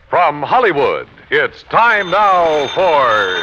From Hollywood, it's time now for...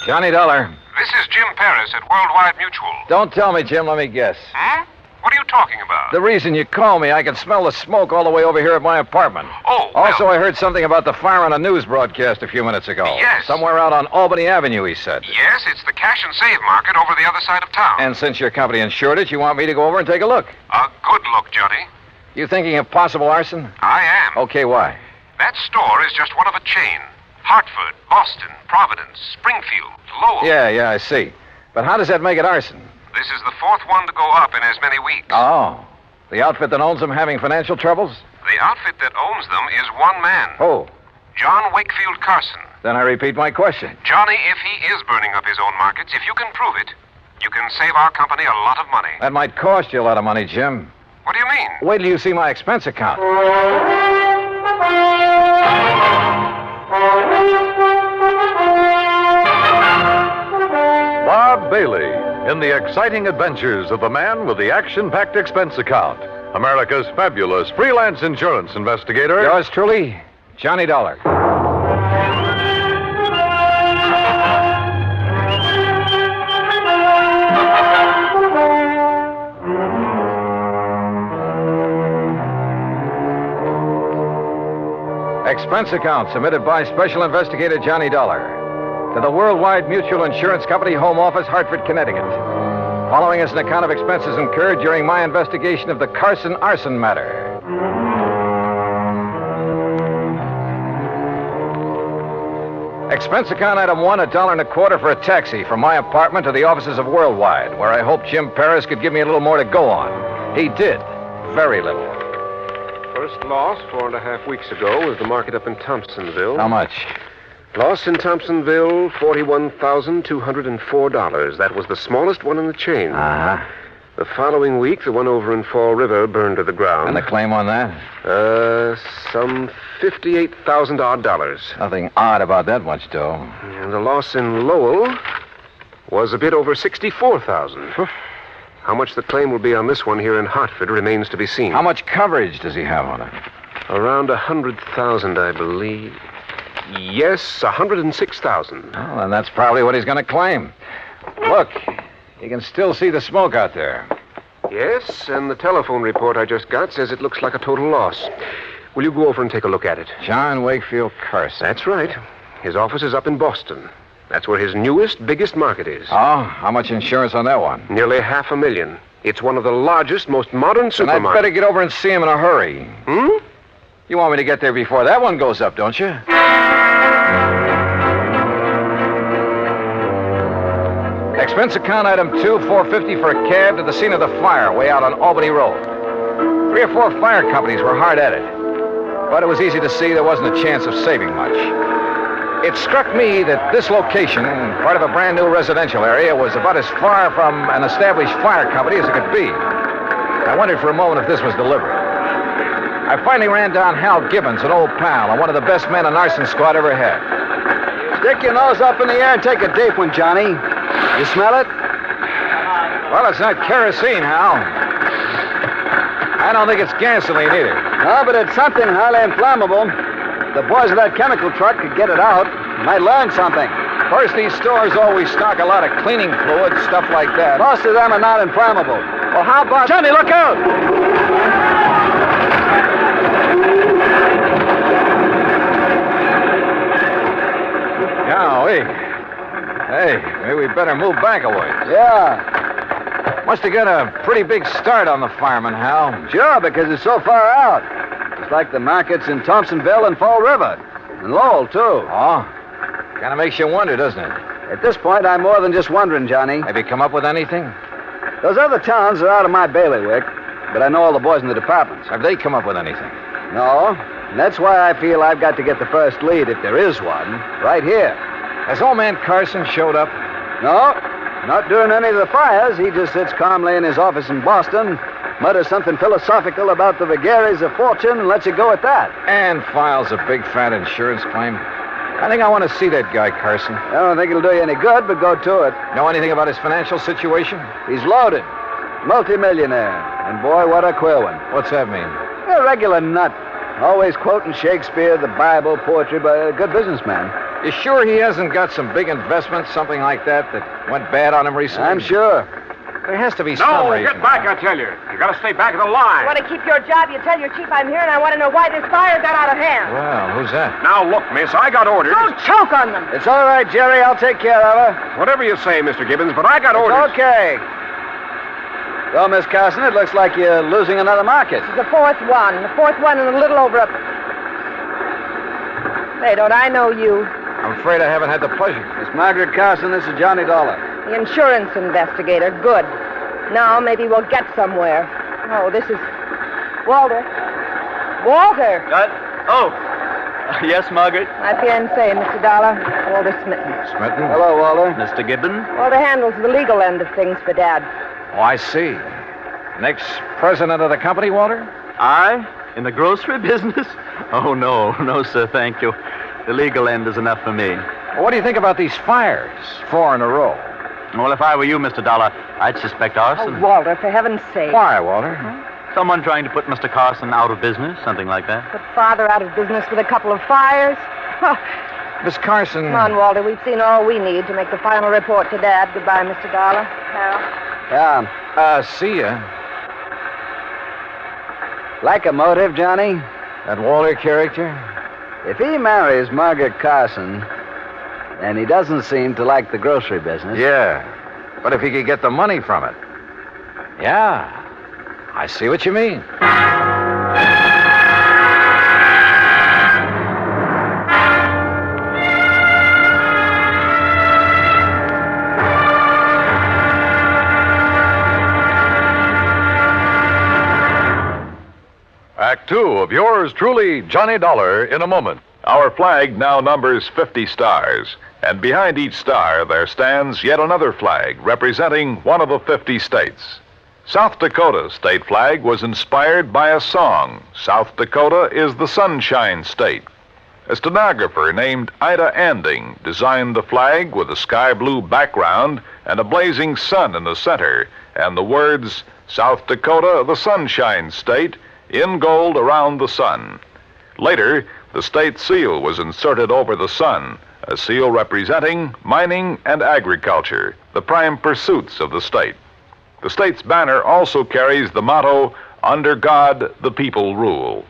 Johnny Dollar. This is Jim Paris at Worldwide Mutual. Don't tell me, Jim. Let me guess. Hmm? What are you talking about? The reason you called me, I can smell the smoke all the way over here at my apartment. Oh, Also, I heard something about the fire on a news broadcast a few minutes ago. Yes. Somewhere out on Albany Avenue, he said. Yes, it's the cash and save market over the other side of town. And since your company insured it, you want me to go over and take a look? A good look, Johnny. You thinking of possible arson? I am. Okay, why? That store is just one of a chain. Hartford, Boston, Providence, Springfield, Lowell. Yeah, I see. But how does that make it arson? This is the fourth one to go up in as many weeks. Oh. The outfit that owns them having financial troubles? The outfit that owns them is one man. Oh. John Wakefield Carson. Then I repeat my question. Johnny, if he is burning up his own markets, if you can prove it, you can save our company a lot of money. That might cost you a lot of money, Jim. What do you mean? Wait till you see my expense account. Bob Bailey in the exciting adventures of the man with the action-packed expense account. America's fabulous freelance insurance investigator. Yours truly, Johnny Dollar. Expense account submitted by Special Investigator Johnny Dollar to the Worldwide Mutual Insurance Company, Home Office, Hartford, Connecticut. Following is an account of expenses incurred during my investigation of the Carson arson matter. Expense account item 1, $1.25 for a taxi from my apartment to the offices of Worldwide, where I hoped Jim Paris could give me a little more to go on. He did. Very little. First loss 4.5 weeks ago was the market up in Thompsonville. How much? Loss in Thompsonville, $41,204. That was the smallest one in the chain. Uh-huh. The following week, the one over in Fall River burned to the ground. And the claim on that? Some $58,000 odd. Nothing odd about that much dough. And the loss in Lowell was a bit over $64,000. How much the claim will be on this one here in Hartford remains to be seen. How much coverage does he have on it? Around $100,000, I believe. Yes, $106,000. Well, then that's probably what he's going to claim. Look, you can still see the smoke out there. Yes, and the telephone report I just got says it looks like a total loss. Will you go over and take a look at it? John Wakefield Carson. That's right. His office is up in Boston. That's where his newest, biggest market is. Oh, how much insurance on that one? Nearly $500,000. It's one of the largest, most modern And supermarkets. I'd better get over and see him in a hurry. Hmm? You want me to get there before that one goes up, don't you? Expense account item 2, $450 for a cab to the scene of the fire way out on Albany Road. 3 or 4 fire companies were hard at it. But it was easy to see there wasn't a chance of saving much. It struck me that this location, part of a brand new residential area, was about as far from an established fire company as it could be. I wondered for a moment if this was deliberate. I finally ran down Hal Gibbons, an old pal, and one of the best men an arson squad ever had. Stick your nose up in the air and take a deep one, Johnny. You smell it? Well, it's not kerosene, Hal. I don't think it's gasoline either. No, but it's something highly inflammable. The boys of that chemical truck could get it out. Might learn something. First, these stores always stock a lot of cleaning fluid, stuff like that. Most of them are not inflammable. Well, how about... Johnny, look out! Golly. Hey, maybe we better move back a ways. Yeah. Must have got a pretty big start on the fireman, Hal. Sure, because it's so far out. It's like the markets in Thompsonville and Fall River. And Lowell, too. Oh? Kind of makes you wonder, doesn't it? At this point, I'm more than just wondering, Johnny. Have you come up with anything? Those other towns are out of my bailiwick, but I know all the boys in the departments. Have they come up with anything? No, and that's why I feel I've got to get the first lead, if there is one, right here. Has old man Carson showed up? No, not during any of the fires. He just sits calmly in his office in Boston, mutters something philosophical about the vagaries of fortune, and lets it go at that. And files a big fat insurance claim. I think I want to see that guy, Carson. I don't think it'll do you any good, but go to it. Know anything about his financial situation? He's loaded. Multimillionaire. And boy, what a queer one. What's that mean? A regular nut. Always quoting Shakespeare, the Bible, poetry, but a good businessman. You sure he hasn't got some big investments, something like that went bad on him recently? I'm sure. There has to be some reason. Get back, I tell you. You gotta stay back of the line. You want to keep your job, you tell your chief I'm here, and I want to know why this fire got out of hand. Well, who's that? Now, look, miss, I got orders. Don't choke on them. It's all right, Jerry. I'll take care of her. Whatever you say, Mr. Gibbons, but I got orders. It's okay. Well, Miss Carson, it looks like you're losing another market. It's the fourth one and a little over a... Say, don't I know you? I'm afraid I haven't had the pleasure. Miss Margaret Carson, this is Johnny Dollar. The insurance investigator. Good. Now maybe we'll get somewhere. Oh, this is... Walter. Walter! Yes, Margaret? My fiancé, Mr. Dollar. Walter Smitten. Smitten? Hello, Walter. Mr. Gibbon? Walter handles the legal end of things for Dad. Oh, I see. Next president of the company, Walter? I? In the grocery business? Oh, no, sir, thank you. The legal end is enough for me. Well, what do you think about these fires? 4 in a row. Well, if I were you, Mr. Dollar, I'd suspect arson. Oh, Walter, for heaven's sake. Why, Walter? Someone trying to put Mr. Carson out of business, something like that. Put Father out of business with a couple of fires? Miss Carson... Come on, Walter. We've seen all we need to make the final report to Dad. Goodbye, Mr. Dollar. Harold. Yeah. See ya. Like a motive, Johnny? That Walter character? If he marries Margaret Carson, and he doesn't seem to like the grocery business... Yeah. But if he could get the money from it... Yeah. I see what you mean. Act 2 of yours truly, Johnny Dollar, in a moment. Our flag now numbers 50 stars, and behind each star there stands yet another flag representing one of the 50 states. South Dakota's state flag was inspired by a song. South Dakota is the Sunshine State. A stenographer named Ida Anding designed the flag with a sky blue background and a blazing sun in the center, and the words, South Dakota, the Sunshine State, in gold around the sun. Later, the state seal was inserted over the sun, a seal representing mining and agriculture, the prime pursuits of the state. The state's banner also carries the motto, Under God, the People Rule.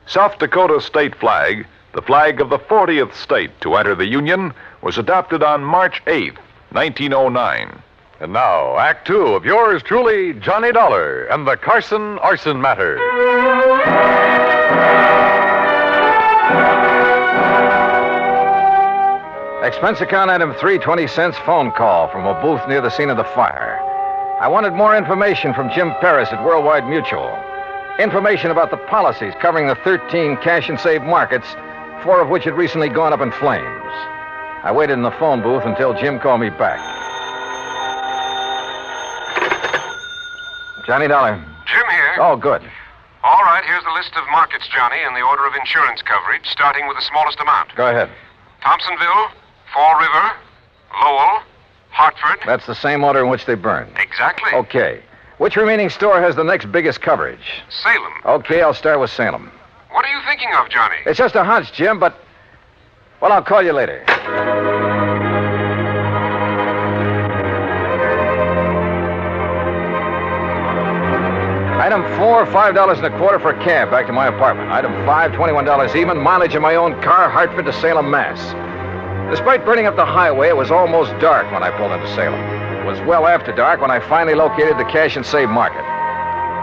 South Dakota's state flag, the flag of the 40th state to enter the Union, was adopted on March 8, 1909. And now, Act 2 of yours truly, Johnny Dollar, and the Carson Arson Matter. Expense account item 3, 20 cents phone call from a booth near the scene of the fire. I wanted more information from Jim Paris at Worldwide Mutual. Information about the policies covering the 13 cash and save markets, 4 of which had recently gone up in flames. I waited in the phone booth until Jim called me back. Johnny Dollar. Jim here. Oh, good. All right, here's the list of markets, Johnny, in the order of insurance coverage, starting with the smallest amount. Go ahead. Thompsonville, Fall River, Lowell, Hartford. That's the same order in which they burned. Exactly. Okay. Which remaining store has the next biggest coverage? Salem. Okay, I'll start with Salem. What are you thinking of, Johnny? It's just a hunch, Jim, but... Well, I'll call you later. Item 4, $5.25 for a cab back to my apartment. Item 5, $21 even, mileage in my own car, Hartford to Salem, Mass. Despite burning up the highway, it was almost dark when I pulled into Salem. It was well after dark when I finally located the cash and save market.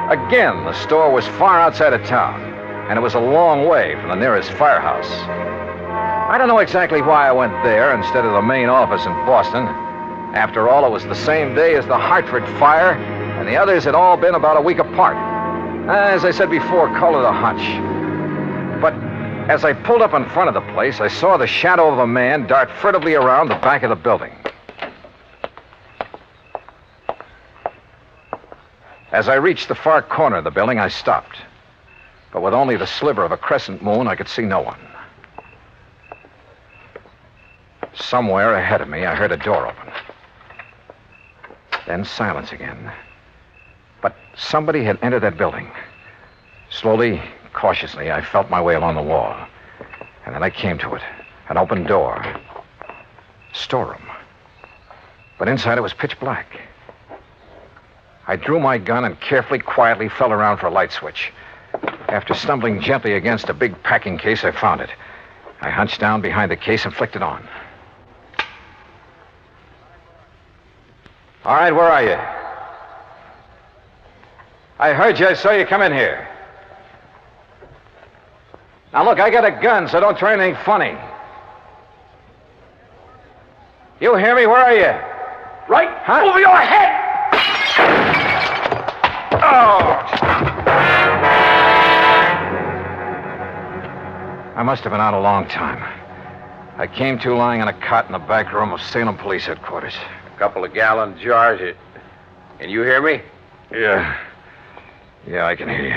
Again, the store was far outside of town, and it was a long way from the nearest firehouse. I don't know exactly why I went there instead of the main office in Boston. After all, it was the same day as the Hartford fire, and the others had all been about a week apart. As I said before, call it a hunch. But as I pulled up in front of the place, I saw the shadow of a man dart furtively around the back of the building. As I reached the far corner of the building, I stopped. But with only the sliver of a crescent moon, I could see no one. Somewhere ahead of me, I heard a door open. Then silence again. But somebody had entered that building. Slowly, cautiously, I felt my way along the wall. And then I came to it. An open door. Storeroom. But inside it was pitch black. I drew my gun and carefully, quietly felt around for a light switch. After stumbling gently against a big packing case, I found it. I hunched down behind the case and flicked it on. All right, where are you? I heard you. I saw you come in here. Now, look, I got a gun, so don't try anything funny. You hear me? Where are you? Right over your head! Oh! I must have been out a long time. I came to lying on a cot in the back room of Salem Police Headquarters. A couple of gallon jars. Can you hear me? Yeah. Yeah, I can hear you.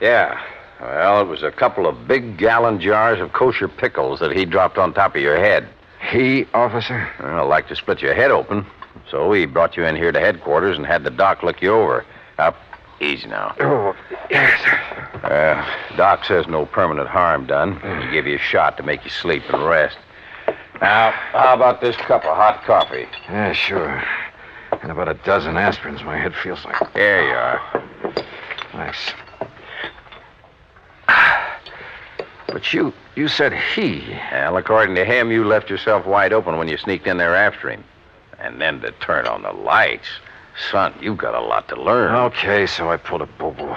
Yeah. Well, it was a couple of big gallon jars of kosher pickles that he dropped on top of your head. He, officer? Well, I'd like to split your head open. So he brought you in here to headquarters and had the doc look you over. Up. Easy now. Oh, yes, sir. Doc says no permanent harm done. He gave you a shot to make you sleep and rest. Now, how about this cup of hot coffee? Yeah, sure. And about a dozen aspirins my head feels like. There you are. Thanks. But you said he. Well, according to him, you left yourself wide open when you sneaked in there after him. And then to turn on the lights. Son, you've got a lot to learn. Okay, so I pulled a boo-boo.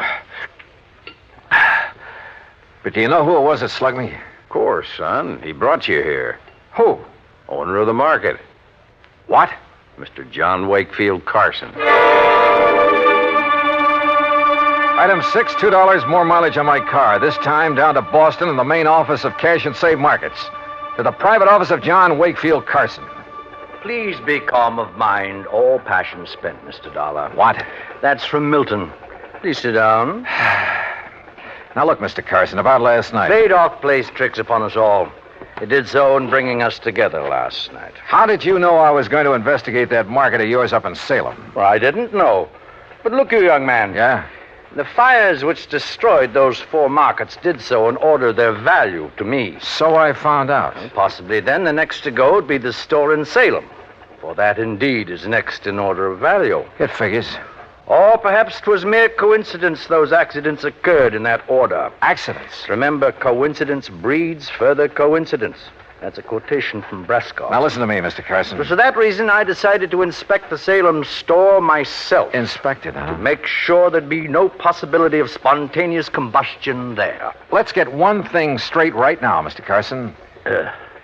But do you know who it was that slugged me? Of course, son. He brought you here. Who? Owner of the market. What? Mr. John Wakefield Carson. Item 6, $2 more mileage on my car. This time down to Boston and the main office of Cash and Save Markets. To the private office of John Wakefield Carson. Please be calm of mind, all passion spent, Mr. Dollar. What? That's from Milton. Please sit down. Now look, Mr. Carson, about last night. Baydock plays tricks upon us all. It did so in bringing us together last night. How did you know I was going to investigate that market of yours up in Salem? Well, I didn't know. But look, you young man. Yeah? The fires which destroyed those 4 markets did so in order their value to me. So I found out. And possibly then the next to go would be the store in Salem. For that indeed is next in order of value. It figures. Or perhaps 'twas mere coincidence those accidents occurred in that order. Accidents? Remember, coincidence breeds further coincidence. That's a quotation from Brescoff. Now listen to me, Mr. Carson. For that reason, I decided to inspect the Salem store myself. Inspect it, huh? Make sure there'd be no possibility of spontaneous combustion there. Let's get one thing straight right now, Mr. Carson.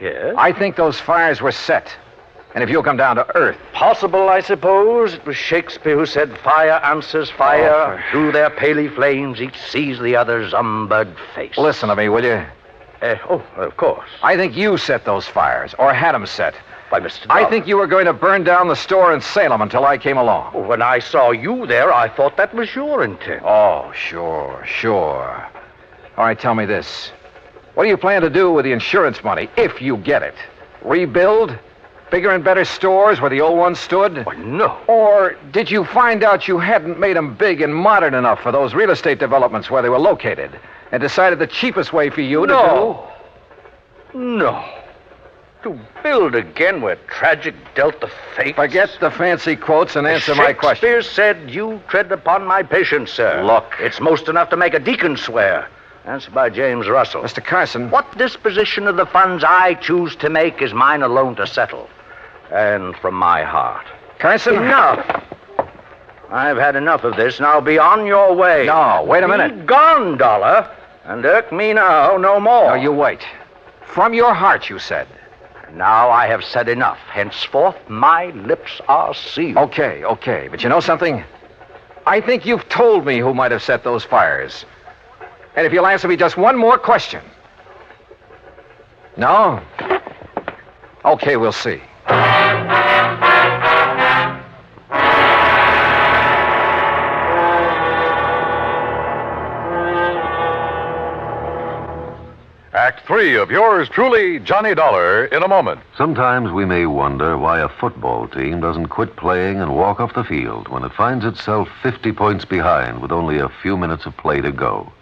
Yes? I think those fires were set. And if you'll come down to earth. Possible, I suppose. It was Shakespeare who said, fire answers fire. Through their paly flames, each sees the other's umbered face. Listen to me, will you? Of course. I think you set those fires, or had them set. Why, Mr. I Dollar. think you were going to burn down the store in Salem until I came along. When I saw you there, I thought that was your intent. Oh, sure. All right, tell me this. What do you plan to do with the insurance money, if you get it? Rebuild? Bigger and better stores where the old ones stood? Why, no. Or did you find out you hadn't made them big and modern enough for those real estate developments where they were located and decided the cheapest way for you to do? No. To build again where tragic dealt the fate. Forget the fancy quotes and answer my question. Shakespeare said, you tread upon my patience, sir. Look. It's most enough to make a deacon swear. That's by James Russell. Mr. Carson. What disposition of the funds I choose to make is mine alone to settle. And from my heart. Carson? Enough. I've had enough of this. Now be on your way. No, wait a minute. Be gone, Dollar. And irk me now no more. No, you wait. From your heart, you said. Now I have said enough. Henceforth, my lips are sealed. Okay. But you know something? I think you've told me who might have set those fires. And if you'll answer me just one more question. No? Okay, we'll see. Act 3 of yours truly, Johnny Dollar, in a moment. Sometimes we may wonder why a football team doesn't quit playing and walk off the field when it finds itself 50 points behind with only a few minutes of play to go.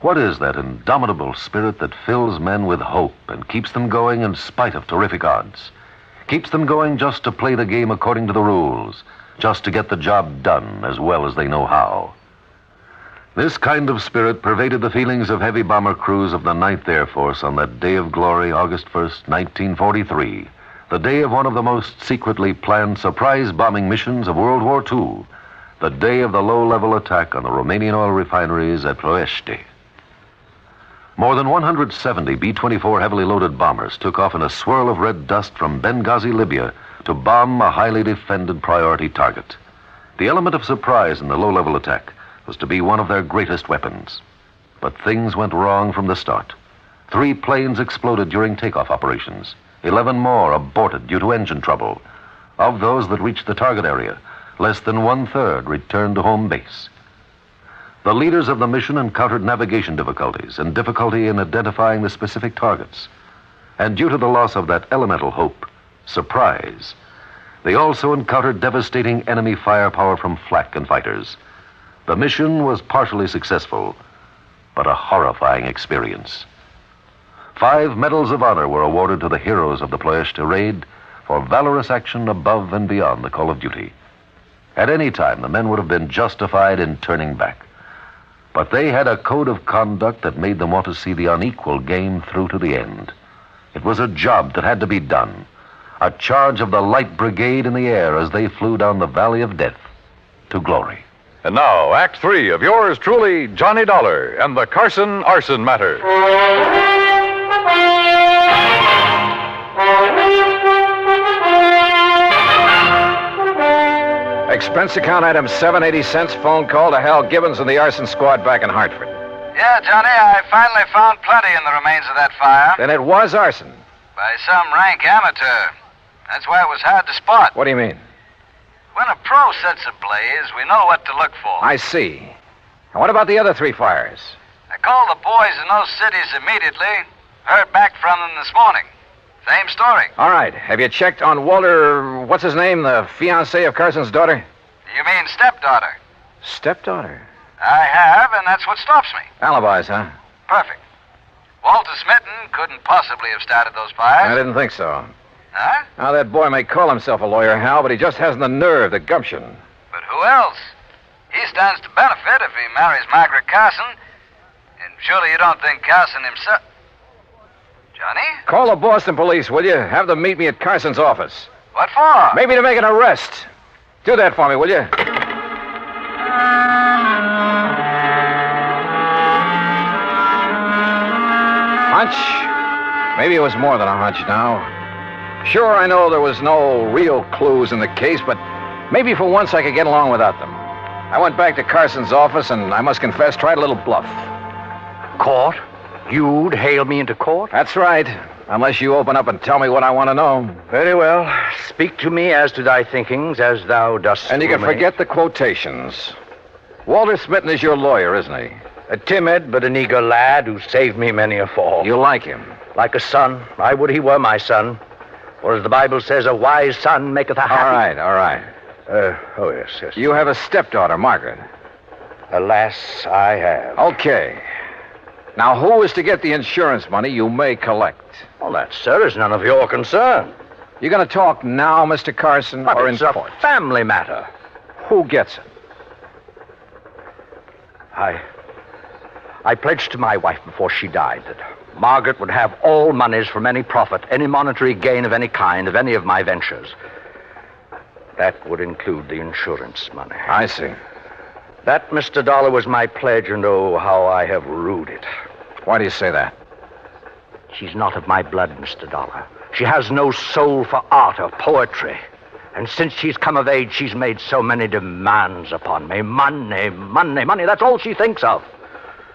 What is that indomitable spirit that fills men with hope and keeps them going in spite of terrific odds? Keeps them going just to play the game according to the rules, just to get the job done as well as they know how. This kind of spirit pervaded the feelings of heavy bomber crews of the 9th Air Force on that day of glory, August 1st, 1943, the day of one of the most secretly planned surprise bombing missions of World War II, the day of the low-level attack on the Romanian oil refineries at Ploiești. More than 170 B-24 heavily loaded bombers took off in a swirl of red dust from Benghazi, Libya, to bomb a highly defended priority target. The element of surprise in the low-level attack was to be one of their greatest weapons. But things went wrong from the start. 3 planes exploded during takeoff operations. 11 more aborted due to engine trouble. Of those that reached the target area, less than 1/3 returned to home base. The leaders of the mission encountered navigation difficulties and difficulty in identifying the specific targets. And due to the loss of that elemental hope, surprise, they also encountered devastating enemy firepower from flak and fighters. The mission was partially successful, but a horrifying experience. 5 medals of honor were awarded to the heroes of the Ploiești raid for valorous action above and beyond the call of duty. At any time, the men would have been justified in turning back. But they had a code of conduct that made them want to see the unequal game through to the end. It was a job that had to be done, a charge of the Light Brigade in the air as they flew down the Valley of Death to glory. And now, Act 3 of yours truly, Johnny Dollar, and the Carson Arson Matter. Expense account item 780 cents, phone call to Hal Gibbons and the arson squad back in Hartford. Yeah, Johnny, I finally found plenty in the remains of that fire. Then it was arson. By some rank amateur. That's why it was hard to spot. What do you mean? When a pro sets ablaze, we know what to look for. I see. And what about the other 3 fires? I called the boys in those cities immediately. Heard back from them this morning. Same story. All right. Have you checked on Walter, what's his name, the fiancé of Carson's daughter? You mean stepdaughter? Stepdaughter? I have, and that's what stops me. Alibis, huh? Perfect. Walter Smitten couldn't possibly have started those fires. I didn't think so. Huh? Now, that boy may call himself a lawyer, Hal, but he just hasn't the nerve, the gumption. But who else? He stands to benefit if he marries Margaret Carson. And surely you don't think Carson himself... Johnny? Call the Boston police, will you? Have them meet me at Carson's office. What for? Maybe to make an arrest. Do that for me, will you? Hunch? Maybe it was more than a hunch now. Sure, I know there was no real clues in the case, but maybe for once I could get along without them. I went back to Carson's office and, I must confess, tried a little bluff. Court? You'd hail me into court? That's right. Unless you open up and tell me what I want to know. Very well. Speak to me as to thy thinkings, as thou dost. And you can remain. forget the quotations. Walter Smitten is your lawyer, isn't he? A timid but an eager lad who saved me many a fall. You like him? Like a son. I would he were my son. Or as the Bible says, a wise son maketh a happy... All right. Oh, yes. You have a stepdaughter, Margaret. Alas, I have. Okay. Now, who is to get the insurance money you may collect? Well, that, sir, is none of your concern. You going to talk now, Mr. Carson, But or it's in a court? family matter. Who gets it? I pledged to my wife before she died that Margaret would have all monies from any profit, any monetary gain of any kind, of any of my ventures. That would include the insurance money. I see. That, Mr. Dollar, was my pledge, and oh, how I have rued it. Why do you say that? She's not of my blood, Mr. Dollar. She has no soul for art or poetry. And since she's come of age, she's made so many demands upon me. Money. That's all she thinks of.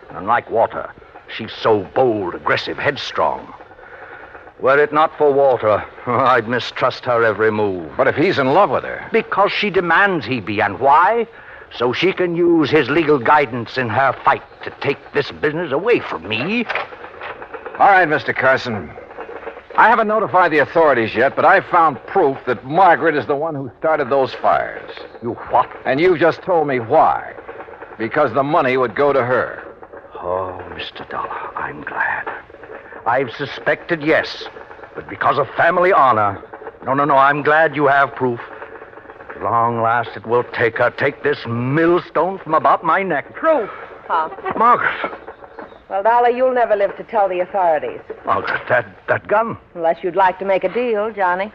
And unlike Walter, she's so bold, aggressive, headstrong. Were it not for Walter, I'd mistrust her every move. But if he's in love with her... Because she demands he be. And why? So she can use his legal guidance in her fight to take this business away from me. All right, Mr. Carson. I haven't notified the authorities yet, but I found proof that Margaret is the one who started those fires. You what? And you just told me why. Because the money would go to her. Oh, Mr. Dollar, I'm glad. I've suspected, yes, but because of family honor. No, I'm glad you have proof. At long last, it will take her. Take this millstone from about my neck. Proof, huh? Margaret. Well, Dollar, you'll never live to tell the authorities. Margaret, that gun. Unless you'd like to make a deal, Johnny.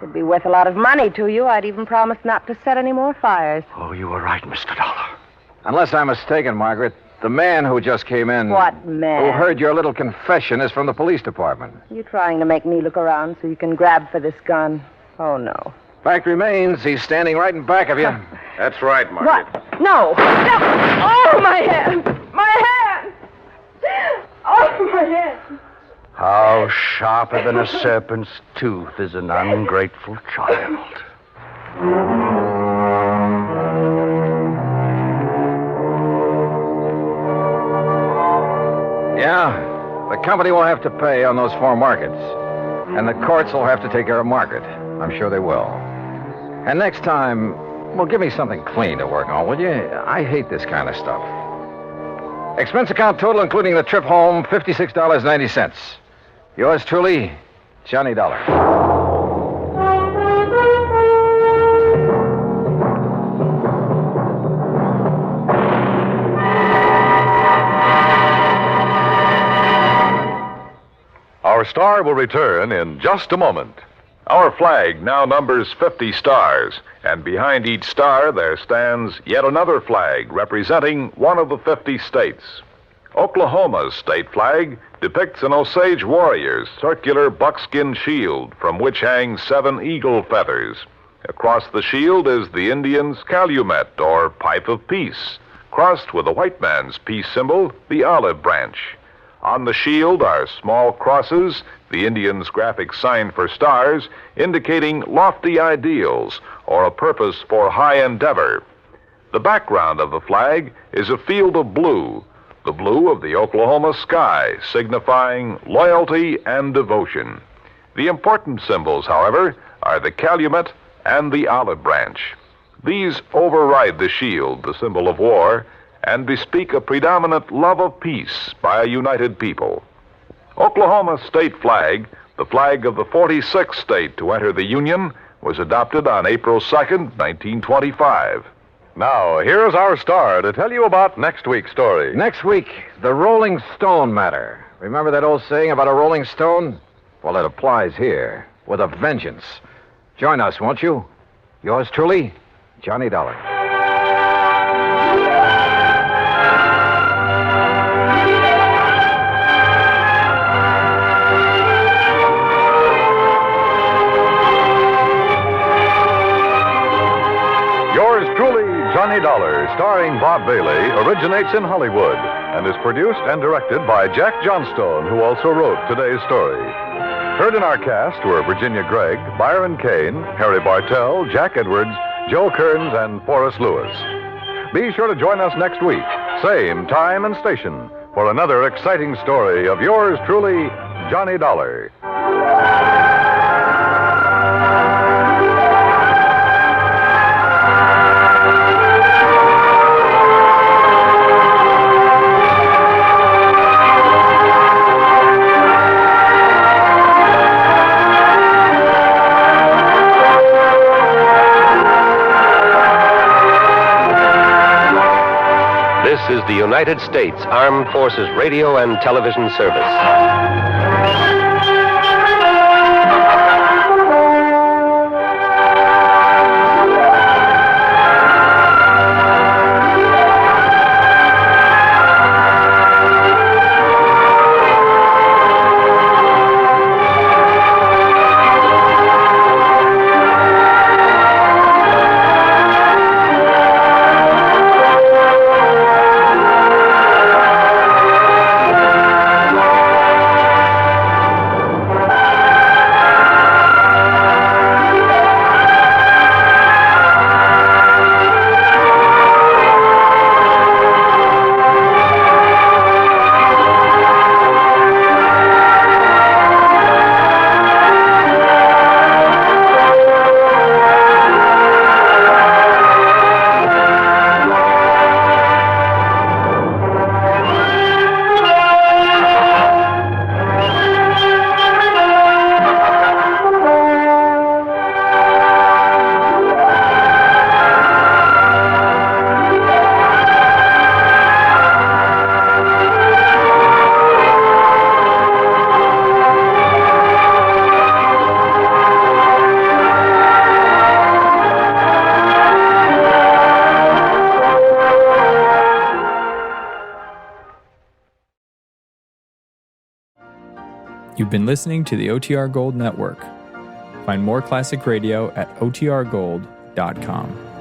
Could be worth a lot of money to you. I'd even promise not to set any more fires. Oh, you were right, Mr. Dollar. Unless I'm mistaken, Margaret, the man who just came in... What man? Who heard your little confession is from the police department. You trying to make me look around so you can grab for this gun? Oh, no. Fact remains, he's standing right in back of you. That's right, Margaret. What? No! Oh, my hand! My hand! Oh, my hand! How sharper than a serpent's tooth is an ungrateful child. Yeah, the company will have to pay on those 4 markets. And the courts will have to take care of Margaret. I'm sure they will. And next time, well, give me something clean to work on, will you? I hate this kind of stuff. Expense account total, including the trip home, $56.90. Yours truly, Johnny Dollar. Our star will return in just a moment. Our flag now numbers 50 stars, and behind each star there stands yet another flag representing one of the 50 states. Oklahoma's state flag depicts an Osage warrior's circular buckskin shield from which hang 7 eagle feathers. Across the shield is the Indian's calumet, or pipe of peace, crossed with the white man's peace symbol, the olive branch. On the shield are small crosses, the Indian's graphic sign for stars, indicating lofty ideals or a purpose for high endeavor. The background of the flag is a field of blue, the blue of the Oklahoma sky, signifying loyalty and devotion. The important symbols, however, are the calumet and the olive branch. These override the shield, the symbol of war, and bespeak a predominant love of peace by a united people. Oklahoma's state flag, the flag of the 46th state to enter the Union, was adopted on April 2nd, 1925. Now, here's our star to tell you about next week's story. Next week, the Rolling Stone matter. Remember that old saying about a rolling stone? Well, it applies here, with a vengeance. Join us, won't you? Yours truly, Johnny Dollar. Yours truly, Johnny Dollar, starring Bob Bailey, originates in Hollywood and is produced and directed by Jack Johnstone, who also wrote today's story. Heard in our cast were Virginia Gregg, Byron Kane, Harry Bartell, Jack Edwards, Joe Kearns, and Forrest Lewis. Be sure to join us next week, same time and station, for another exciting story of yours truly, Johnny Dollar. This is the United States Armed Forces Radio and Television Service. You've been listening to the OTR Gold Network. Find more classic radio at otrgold.com.